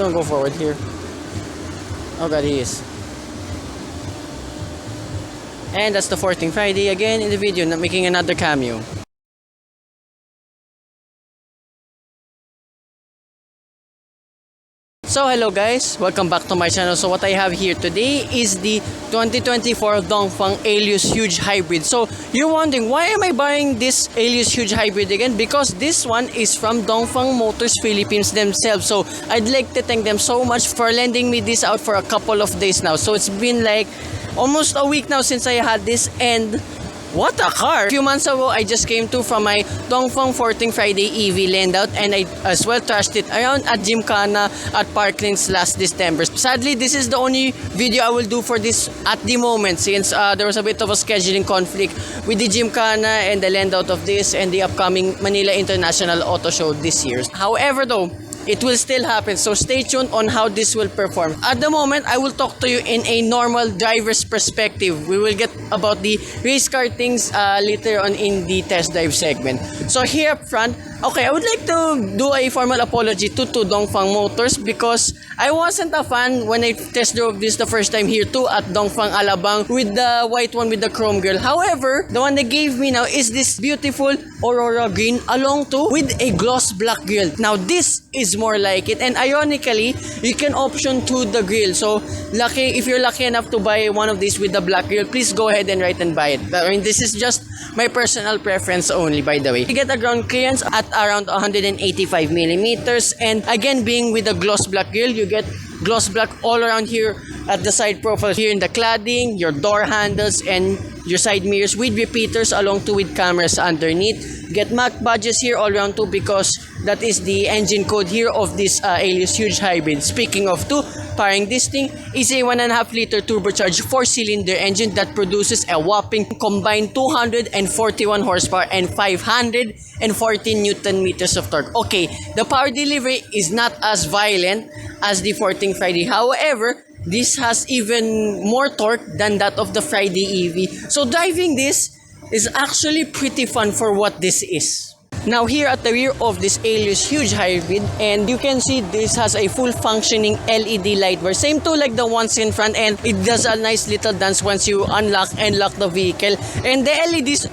Don't go forward here. Oh god, he is. And that's the 14th Friday again in the video, making another cameo. So hello guys, welcome back to my channel. So what I have here today is the 2024 Dongfeng Aeolus Huge Hybrid. So you're wondering, why am I buying this Aeolus Huge Hybrid again? Because this one is from Dongfeng Motors Philippines themselves. So I'd like to thank them so much for lending me this out for a couple of days now. So it's been like almost a week now since I had this, and what a car! A few months ago, I just came to from my Dongfeng 14th Friday EV lend out, and I as well trashed it around at Gymkhana at Parklands last December. Sadly, this is the only video I will do for this at the moment, since there was a bit of a scheduling conflict with the Gymkhana and the lend out of this and the upcoming Manila International Auto Show this year. However though, it will still happen, so stay tuned on how this will perform. At the moment, I will talk to you in a normal driver's perspective. We will get about the race car things later on in the test drive segment. So here up front, okay, I would like to do a formal apology to Dongfeng Motors, because I wasn't a fan when I test drove this the first time here too at Dongfeng Alabang with the white one with the chrome grille. However, the one they gave me now is this beautiful Aurora green along too with a gloss black grille. Now this is more like it, and ironically you can option to the grille. So if you're lucky enough to buy one of these with the black grille, please go ahead and buy it. I mean, this is just my personal preference only, by the way. You get a ground clearance at around 185 millimeters, and again, being with the gloss black grille, you get gloss black all around here at the side profile, here in the cladding, your door handles, and your side mirrors with repeaters along to with cameras underneath. Get MAC badges here all around too, because that is the engine code here of this Aeolus Huge Hybrid. Speaking of two, powering this thing is a 1.5 liter turbocharged 4-cylinder engine that produces a whopping combined 241 horsepower and 514 newton meters of torque. Okay, the power delivery is not as violent as the 14th Friday. However, this has even more torque than that of the Friday EV. So driving this is actually pretty fun for what this is. Now here at the rear of this Aeolus Huge Hybrid, and you can see this has a full functioning LED light bar. Same to like the ones in front, and it does a nice little dance once you unlock and lock the vehicle. And the LEDs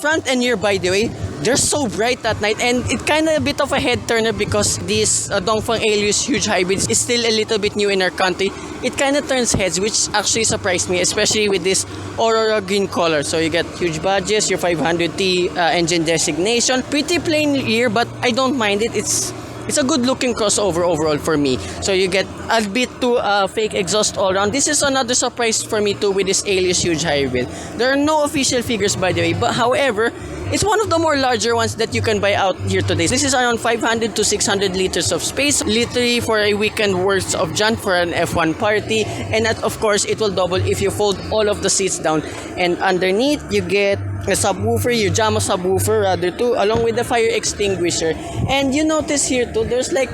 front and rear, by the way, they're so bright at night, and it kind of a bit of a head turner because this Dongfeng Aeolus Huge Hybrid is still a little bit new in our country. It kind of turns heads, which actually surprised me, especially with this Aurora green color. So you get huge badges, your 500T engine designation. Pretty plain rear, but I don't mind it. It's a good looking crossover overall for me. So you get a bit to fake exhaust all around. This is another surprise for me too with this Aeolus Huge Hybrid. There are no official figures, by the way, but however, it's one of the more larger ones that you can buy out here today. This is around 500 to 600 liters of space, literally for a weekend worth of jaunt for an F1 party. And of course, it will double if you fold all of the seats down. And underneath, you get a subwoofer, your Jamo subwoofer rather too, along with the fire extinguisher. And you notice here too, there's like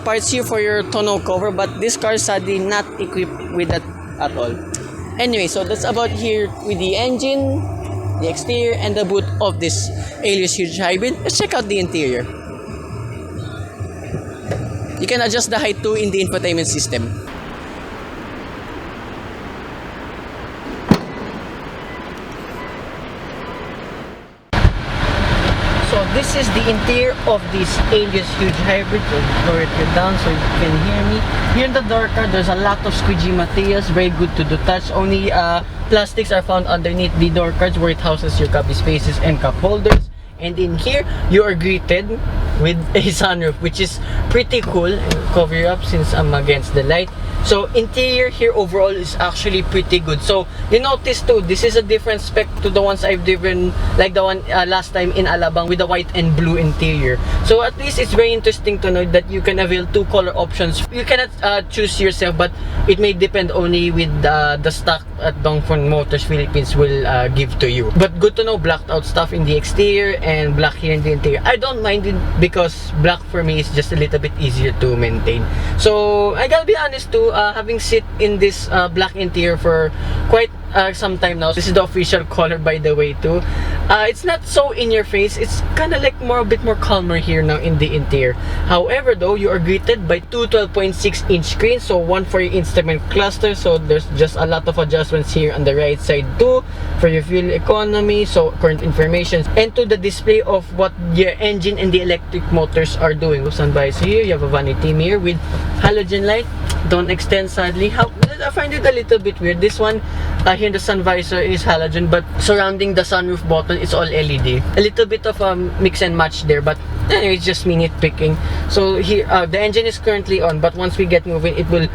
parts here for your tonneau cover, but this car is sadly not equipped with that at all. Anyway, so that's about here with the engine, the exterior, and the boot of this Aeolus Huge Hybrid. Let's check out the interior. You can adjust the height too in the infotainment system. So this is the interior of this Aeolus Huge Hybrid. So lower it down so you can hear me. Here in the door card, there's a lot of squeegee materials, very good to the touch. Only plastics are found underneath the door cards where it houses your copy spaces and cup holders. And in here, you are greeted with a sunroof, which is pretty cool. I'll cover you up since I'm against the light. So interior here overall is actually pretty good. So you notice too, this is a different spec to the ones I've driven, like the one last time in Alabang with the white and blue interior. So at least it's very interesting to know that you can avail two color options. You cannot choose yourself, but it may depend only with the stock at Dongfeng Motors Philippines will give to you. But good to know, blacked out stuff in the exterior and black here in the interior. I don't mind it because black for me is just a little bit easier to maintain. So I gotta be honest too, having sit in this black interior for quite some time now. This is the official color, by the way, too. It's not so in your face. It's kind of like a bit more calmer here now in the interior. However, though, you are greeted by two 12.6-inch screens. So one for your instrument cluster. So there's just a lot of adjustments here on the right side too for your fuel economy, so current information, and to the display of what your engine and the electric motors are doing. Sun visor here. You have a vanity mirror with halogen light. Don't extend, sadly. I find it a little bit weird. This one here in the sun visor is halogen, but surrounding the sunroof button it's all LED. A little bit of a mix and match there, but anyway, it's just me nitpicking. So here the engine is currently on, but once we get moving it will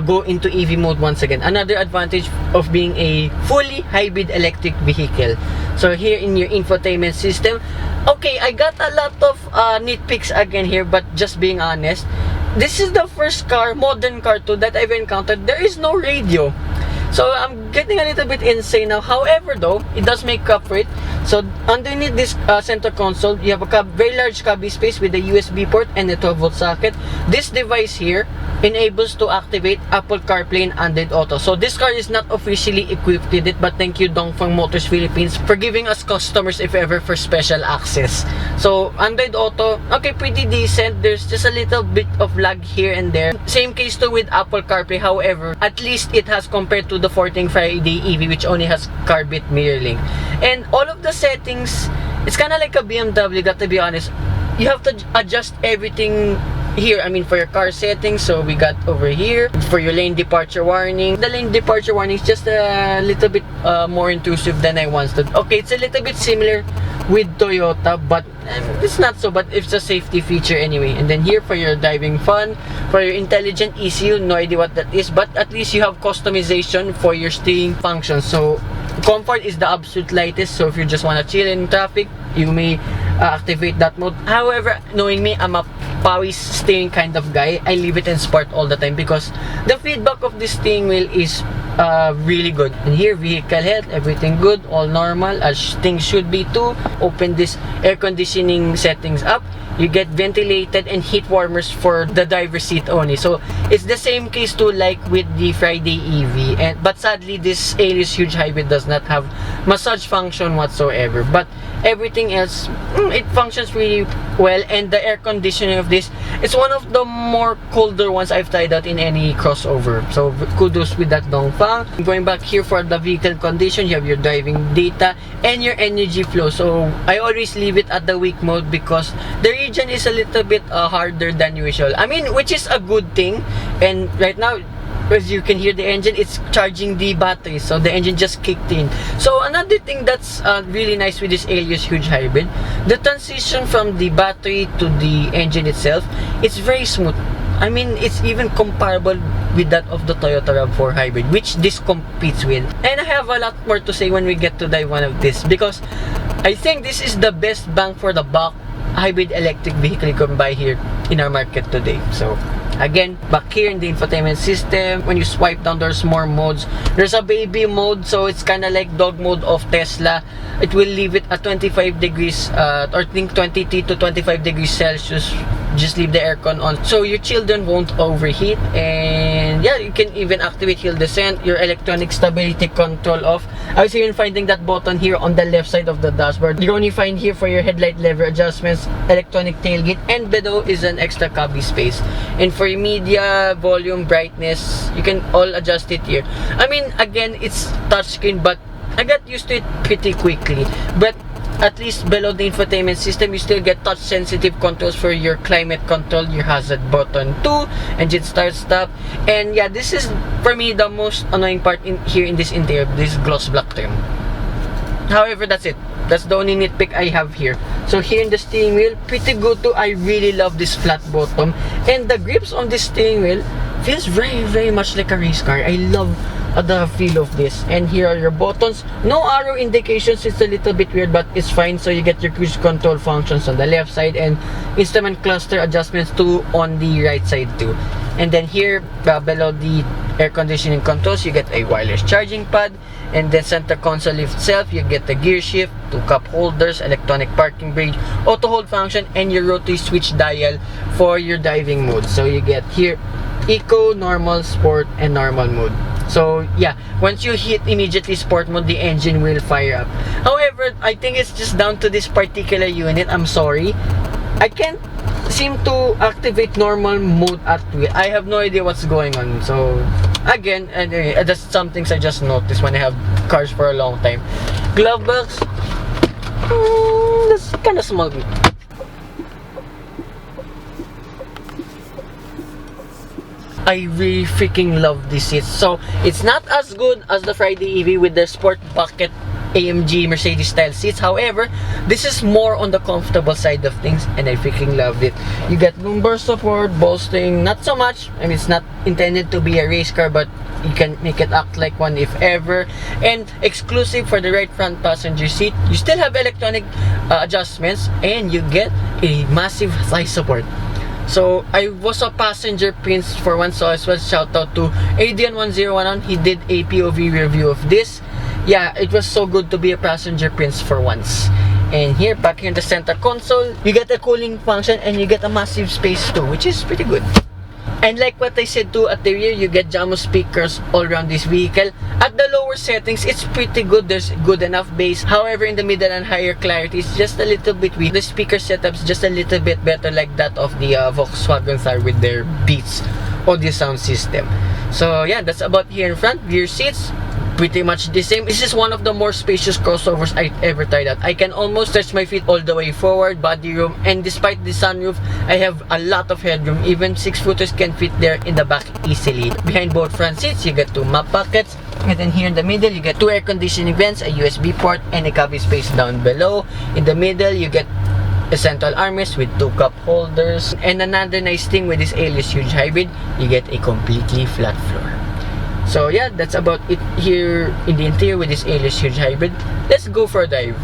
go into EV mode once again. Another advantage of being a fully hybrid electric vehicle. So here in your infotainment system, okay, I got a lot of nitpicks again here, but just being honest, this is the first car, modern car too, that I've encountered. There is no radio. So I'm getting a little bit insane now. However, though, it does make up for it. So underneath this center console, you have a very large cubby space with a USB port and a 12-volt socket. This device here enables to activate Apple CarPlay and Android Auto. So this car is not officially equipped with it, but thank you Dongfeng Motors Philippines for giving us customers, if ever, for special access. So Android Auto, okay, pretty decent. There's just a little bit of lag here and there. Same case too with Apple CarPlay. However, at least it has, compared to the 14 Friday EV, which only has car bit mirror link. And all of the settings, it's kind of like a BMW, got to be honest. You have to adjust everything here. I mean, for your car settings, so we got over here for your lane departure warning. The lane departure warning is just a little bit more intrusive than I once did. Okay, it's a little bit similar with Toyota, but it's not so, but it's a safety feature anyway. And then here for your driving fun, for your intelligent ECU, no idea what that is, but at least you have customization for your steering function. So comfort is the absolute lightest, so if you just want to chill in traffic, you may activate that mode. However, knowing me, I'm a Pawi steering kind of guy. I leave it in sport all the time because the feedback of the steering wheel is really good. And here, vehicle health, everything good, all normal as things should be too. Open this air conditioning settings up. You get ventilated and heat warmers for the driver's seat only. So it's the same case too, like with the Friday EV. But sadly, this Aeolus Huge Hybrid does not have massage function whatsoever. But everything else, it functions really well. And the air conditioning of this, it's one of the more colder ones I've tried out in any crossover. So kudos with that, Dongfeng. Going back here for the vehicle condition, you have your driving data and your energy flow. So I always leave it at the weak mode because the region is a little bit harder than usual. I mean, which is a good thing. And right now, as you can hear the engine, it's charging the battery, so the engine just kicked in. So another thing that's really nice with this Aeolus Huge Hybrid, the transition from the battery to the engine itself, it's very smooth. I mean, it's even comparable with that of the Toyota RAV4 Hybrid, which this competes with. And I have a lot more to say when we get to drive one of this, because I think this is the best bang for the buck hybrid electric vehicle you can buy here in our market today. So again, back here in the infotainment system, when you swipe down, there's more modes. There's a baby mode, so it's kind of like dog mode of Tesla. It will leave it at 25 degrees or I think 23 to 25 degrees Celsius. Just leave the aircon on so your children won't overheat. And yeah, you can even activate hill descent, your electronic stability control off. I was even finding that button here on the left side of the dashboard. You only find here for your headlight lever adjustments, electronic tailgate, and below is an extra cubby space. And for your media, volume, brightness, you can all adjust it here. I mean, again, it's touchscreen, but I got used to it pretty quickly. But at least below the infotainment system, you still get touch sensitive controls for your climate control, your hazard button too, engine start stop. And yeah, this is for me the most annoying part here in this interior, this gloss black trim. However, that's it. That's the only nitpick I have here. So here in the steering wheel, pretty good too. I really love this flat bottom, and the grips on this steering wheel feels very much like a race car. I love the feel of this. And here are your buttons. No arrow indications. It's a little bit weird, but it's fine. So you get your cruise control functions on the left side and instrument cluster adjustments too on the right side too. And then here below the air conditioning controls, you get a wireless charging pad. And then center console itself, you get the gear shift, 2 cup holders, electronic parking brake, auto hold function, and your rotary switch dial for your driving mode. So you get here Eco, Normal, Sport, and Normal mode. So yeah, once you hit immediately sport mode, the engine will fire up. However, I think it's just down to this particular unit. I'm sorry, I can't seem to activate normal mode at will. I have no idea what's going on. So again, anyway, that's some things I just noticed when I have cars for a long time. Glove box, that's kind of small. I really freaking love this seat. So it's not as good as the Friday EV with the sport bucket AMG Mercedes style seats. However, this is more on the comfortable side of things, and I freaking loved it. You get lumbar support, bolstering, not so much. I mean, it's not intended to be a race car, but you can make it act like one if ever. And exclusive for the right front passenger seat, you still have electronic adjustments, and you get a massive thigh support. So I was a passenger prince for once, so as well shout out to Adrian1011. He did a POV review of this. Yeah, it was so good to be a passenger prince for once. And here, back in the center console, you get a cooling function and you get a massive space too, which is pretty good. And like what I said too, at the rear, you get Jamo speakers all around this vehicle. At the lower settings, it's pretty good. There's good enough bass. However, in the middle and higher clarity, it's just a little bit weak. The speaker setup's just a little bit better, like that of the Volkswagen Thar with their Beats audio sound system. So yeah, that's about here in front. Rear seats, pretty much the same. This is one of the more spacious crossovers I ever tried out. I can almost stretch my feet all the way forward, body room, and despite the sunroof, I have a lot of headroom. Even 6-footers can fit there in the back easily. Behind both front seats, you get 2 map pockets, and then here in the middle, you get 2 air conditioning vents, a USB port, and a cubby space down below. In the middle, you get a central armrest with 2 cup holders. And another nice thing with this Aeolus Huge Hybrid, you get a completely flat floor. So yeah, that's about it here in the interior with this Aeolus Huge Hybrid. Let's go for a drive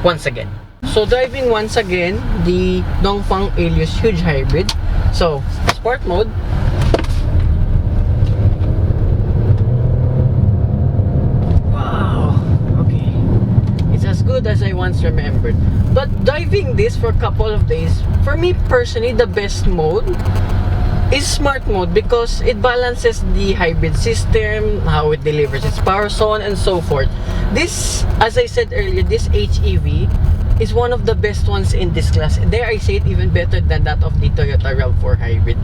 once again. So driving once again the Dongfeng Aeolus Huge Hybrid. So sport mode. Wow, okay, it's as good as I once remembered. But driving this for a couple of days, for me personally, the best mode is smart mode, because it balances the hybrid system, how it delivers its power, so on and so forth. This, as I said earlier, this HEV is one of the best ones in this class. Dare I say it, even better than that of the Toyota RAV4 Hybrid.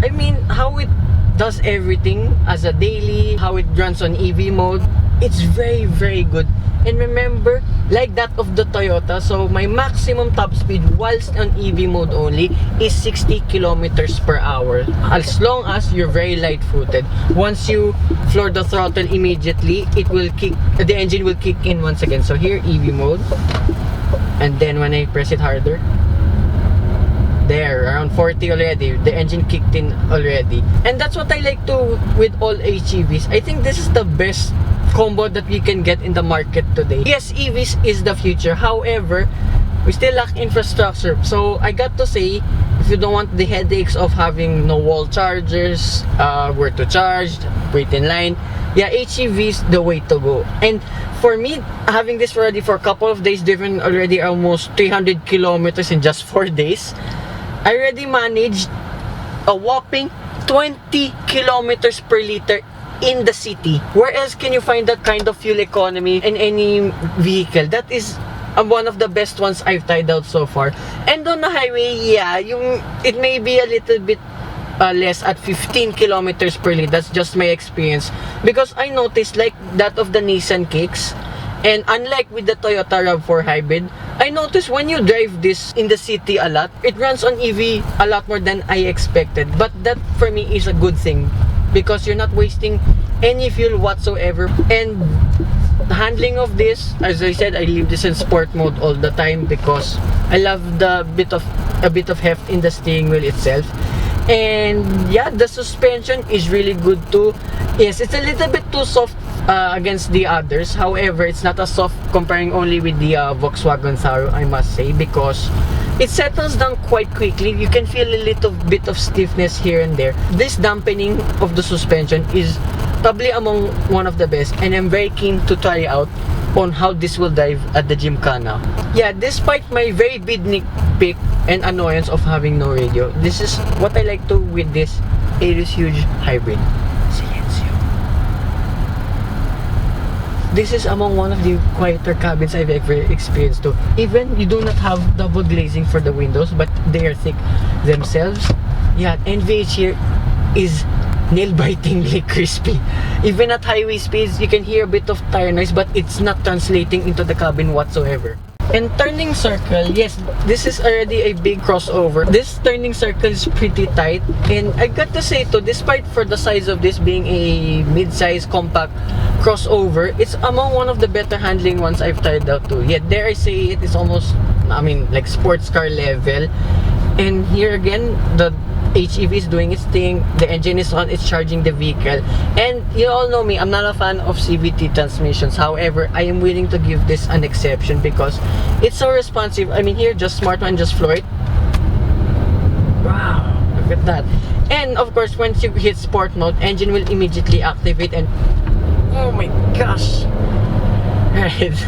I mean, how it does everything as a daily, how it runs on EV mode, it's very, very good. And remember, like that of the Toyota, so my maximum top speed whilst on EV mode only is 60 kilometers per hour, as long as you're very light-footed. Once you floor the throttle immediately, it will kick, the engine will kick in once again. So here, EV mode, and then when I press it harder, there, around 40 already, the engine kicked in already. And that's what I like to with all HEVs. I think this is the best combo that we can get in the market today. Yes, EVs is the future. However, we still lack infrastructure. So I got to say, if you don't want the headaches of having no wall chargers, where to charge, wait in line, yeah, HEV is the way to go. And for me, having this already for a couple of days, driven already almost 300 kilometers in just 4 days, I already managed a whopping 20 kilometers per liter in the city. Where else can you find that kind of fuel economy in any vehicle? That is one of the best ones I've tried out so far. And on the highway, yeah, it may be a little bit less at 15 kilometers per liter. That's just my experience, because I noticed, like that of the Nissan Kicks, and unlike with the Toyota RAV4 Hybrid, I noticed when you drive this in the city a lot, it runs on EV a lot more than I expected. But that for me is a good thing, because you're not wasting any fuel whatsoever. And the handling of this, as I said, I leave this in sport mode all the time, because I love the a bit of heft in the steering wheel itself. And yeah, the suspension is really good too. Yes, it's a little bit too soft against the others. However, it's not as soft comparing only with the Volkswagen Thar, I must say, because it settles down quite quickly. You can feel a little bit of stiffness here and there. This dampening of the suspension is probably among one of the best, and I'm very keen to try out on how this will drive at the Gymkhana. Yeah, despite my very big nitpick and annoyance of having no radio, this is what I like to with this Aeolus Huge Hybrid. Silencio. this is among one of the quieter cabins I've ever experienced too. Even you do not have double glazing for the windows, but they are thick themselves. Yeah, NVH here is nail-bitingly crispy. Even at highway speeds, you can hear a bit of tire noise, but it's not translating into the cabin whatsoever. And turning circle, yes, this is already a big crossover. This turning circle is pretty tight, and I got to say too, despite for the size of this being a mid-size compact crossover, it's among one of the better handling ones I've tried out too. Yet dare I say it is almost, I mean, like sports car level. And here again, the HEV is doing its thing, the engine is on, it's charging the vehicle. And you all know me, I'm not a fan of CVT transmissions. However, I am willing to give this an exception because it's so responsive. I mean, here, just smart one, just floor it. Wow, look at that. And of course, once you hit sport mode, engine will immediately activate and oh my gosh. Right.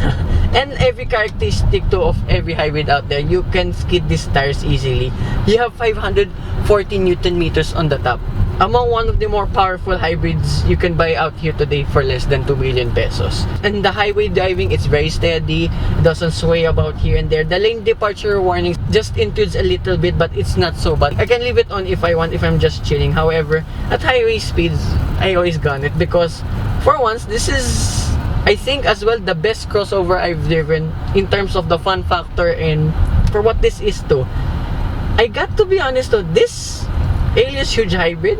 And every characteristic too of every hybrid out there, you can skid these tires easily. You have 540 Newton meters on the top. Among one of the more powerful hybrids you can buy out here today for less than 2 million pesos. And the highway driving, it's very steady, doesn't sway about here and there. The lane departure warning just intrudes a little bit, but it's not so bad. I can leave it on if I want, if I'm just chilling. However, at highway speeds, I always gun it because for once, this is, I think as well, the best crossover I've driven in terms of the fun factor and for what this is too. I got to be honest though, this Aeolus Huge Hybrid,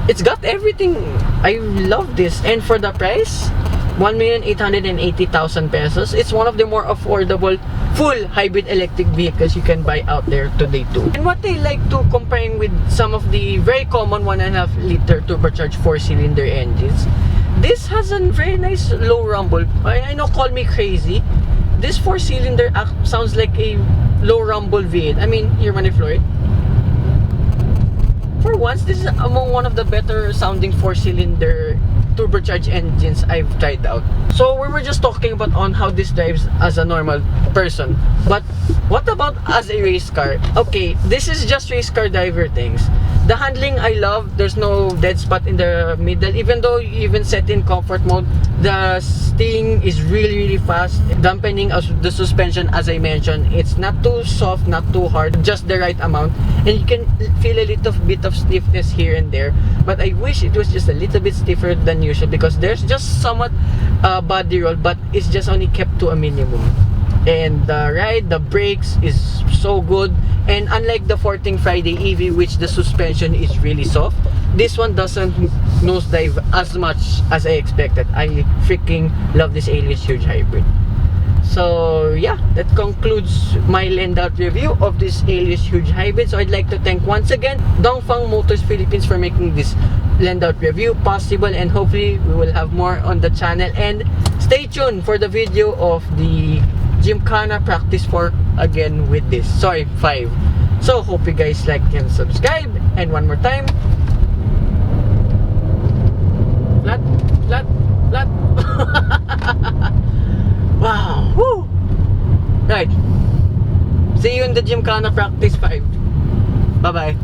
it's got everything. I love this, and for the price, 1,880,000 pesos, it's one of the more affordable full hybrid electric vehicles you can buy out there today too. And what I like to comparing with some of the very common 1.5 liter turbocharged 4-cylinder engines, this has a very nice low rumble. I know, call me crazy. This 4-cylinder sounds like a low rumble V8. I mean, here when I floor it. For once, this is among one of the better sounding 4-cylinder turbocharged engines I've tried out. So we were just talking about on how this drives as a normal person. But what about as a race car? Okay, this is just race car driver things. The handling I love, there's no dead spot in the middle. Even though you even set in comfort mode, the steering is really fast. Dampening of the suspension, as I mentioned, it's not too soft, not too hard, just the right amount. And you can feel a little bit of stiffness here and there. But I wish it was just a little bit stiffer than usual because there's just somewhat body roll, but it's just only kept to a minimum. And the ride, the brakes is so good. And unlike the 14 Friday EV, which the suspension is really soft, this one doesn't nosedive as much as I expected. I freaking love this Aeolus Huge Hybrid. So yeah, that concludes my lend out review of this Aeolus Huge Hybrid. So I'd like to thank once again Dongfeng Motors Philippines for making this lend out review possible, and hopefully we will have more on the channel. And stay tuned for the video of the Gymkhana practice 4 again with this. Sorry, 5. So hope you guys like and subscribe. And one more time, flat. Wow. Woo. Right. See you in the Gymkhana practice 5. Bye bye.